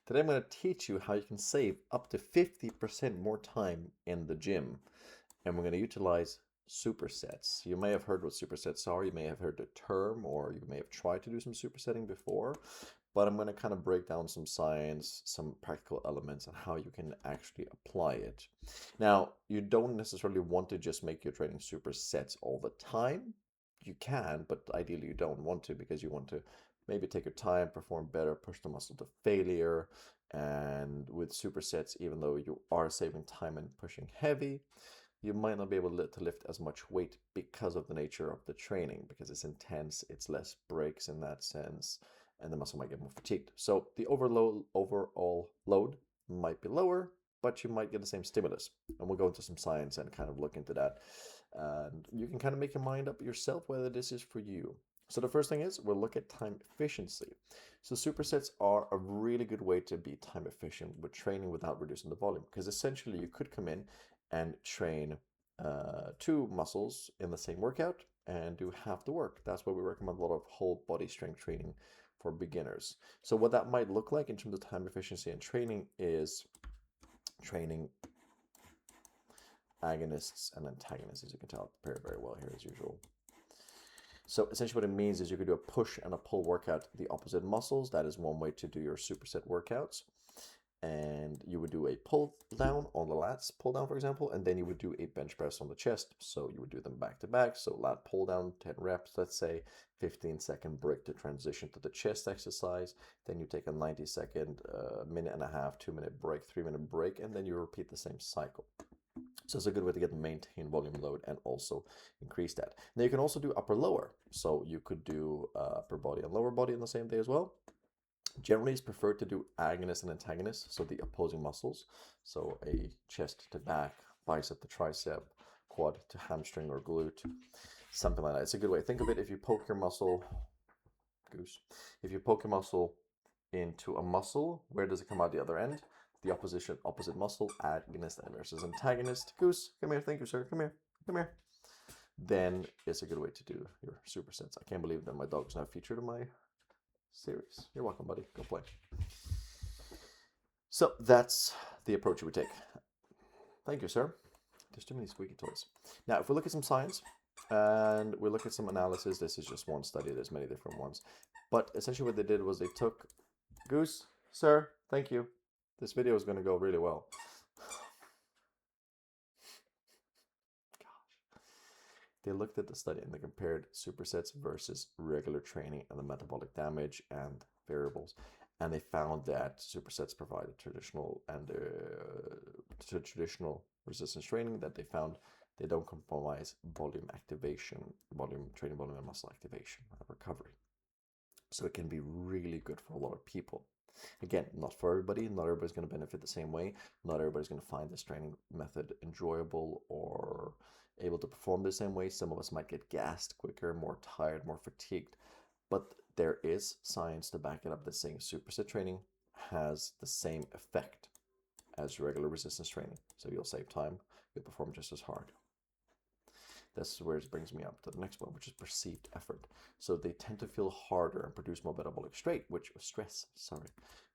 Today I'm going to teach you how you can save up to 50% more time in the gym. And we're going to utilize supersets. You may have heard what supersets are, you may have heard the term, or you may have tried to do some supersetting before. But I'm going to kind of break down some science, some practical elements, and how you can actually apply it. Now, you don't necessarily want to just make your training supersets all the time. You can, but ideally you don't want to, because you want to maybe take your time, perform better, push the muscle to failure. And with supersets, even though you are saving time and pushing heavy, you might not be able to lift as much weight because of the nature of the training, because it's intense, it's less breaks in that sense, and the muscle might get more fatigued. So the overall load might be lower, but you might get the same stimulus. And we'll go into some science and kind of look into that. And you can kind of make your mind up yourself whether this is for you. So the first thing is we'll look at time efficiency. So supersets are a really good way to be time efficient with training without reducing the volume, because essentially you could come in and train two muscles in the same workout and do half the work. That's why we recommend a lot of whole body strength training for beginners. So what that might look like in terms of time efficiency and training is training agonists and antagonists, as you can tell, very, very well here as usual. So essentially what it means is you could do a push and a pull workout, the opposite muscles. That is one way to do your superset workouts. And you would do a pull down on the lats, pull down, for example, and then you would do a bench press on the chest. So you would do them back to back. So lat pull down, 10 reps, let's say, 15-second break to transition to the chest exercise. Then you take a 90-second, minute and a half, 2-minute break, 3-minute break, and then you repeat the same cycle. So it's a good way to get maintain volume load and also increase that. Now you can also do upper lower. So you could do upper body and lower body on the same day as well. Generally, it's preferred to do agonist and antagonist, so the opposing muscles. So a chest to back, bicep to tricep, quad to hamstring or glute, something like that. It's a good way. Think of it, if you poke your muscle, if you poke your muscle into a muscle, where does it come out the other end? The opposite muscle, agonist versus antagonist. Goose, come here, thank you, sir, come here, come here. Then it's a good way to do your supersets. I can't believe that my dog's now featured in my series. You're welcome, buddy. Go play. So that's the approach you would take. Thank you, sir. There's too many squeaky toys. Now, if we look at some science and we look at some analysis, this is just one study. There's many different ones. But essentially what they did was they took Goose, sir, thank you. This video is going to go really well. They looked at the study and they compared supersets versus regular training and the metabolic damage and variables. And they found that supersets provided traditional resistance training, that they found they don't compromise volume activation, training volume and muscle activation and recovery. So it can be really good for a lot of people. Again, not for everybody. Not everybody's going to benefit the same way. Not everybody's going to find this training method enjoyable or able to perform the same way. Some of us might get gassed quicker, more tired, more fatigued. But there is science to back it up, that saying superset training has the same effect as regular resistance training. So you'll save time, you'll perform just as hard. That's where it brings me up to the next one, which is perceived effort. So they tend to feel harder and produce more metabolic stress,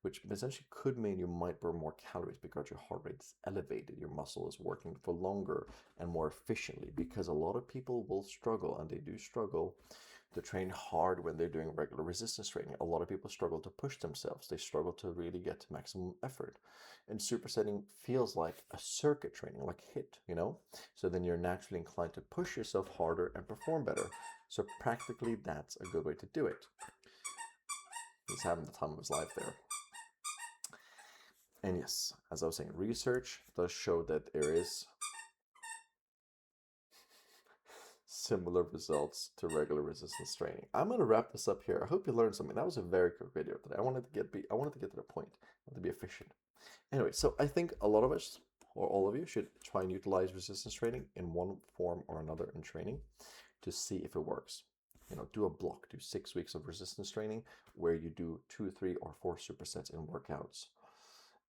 which essentially could mean you might burn more calories because your heart rate is elevated, your muscle is working for longer and more efficiently, because a lot of people will struggle, and they do struggle to train hard when they're doing regular resistance training. A lot of people struggle to push themselves. They struggle to really get to maximum effort. And supersetting feels like a circuit training, like HIIT, you know? So then you're naturally inclined to push yourself harder and perform better. So practically that's a good way to do it. He's having the time of his life there. And yes, as I was saying, research does show that there is similar results to regular resistance training. I'm going to wrap this up here. I hope you learned something. That was a very quick video today. I wanted to get to the point. I wanted to be efficient. Anyway, so I think a lot of us, or all of you, should try and utilize resistance training in one form or another in training to see if it works. You know, do a block, do 6 weeks of resistance training where you do 2, 3, or 4 supersets in workouts,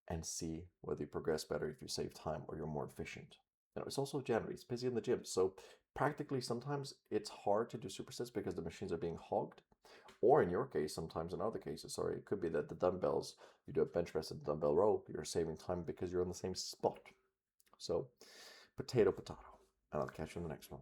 and see whether you progress better, if you save time, or you're more efficient. You know, it's also January, it's busy in the gym, so practically sometimes it's hard to do supersets because the machines are being hogged, Or in your case, sometimes in other cases, sorry, it could be that the dumbbells, you do a bench press and dumbbell row, you're saving time because you're on the same spot. So, potato, potato. And I'll catch you in the next one.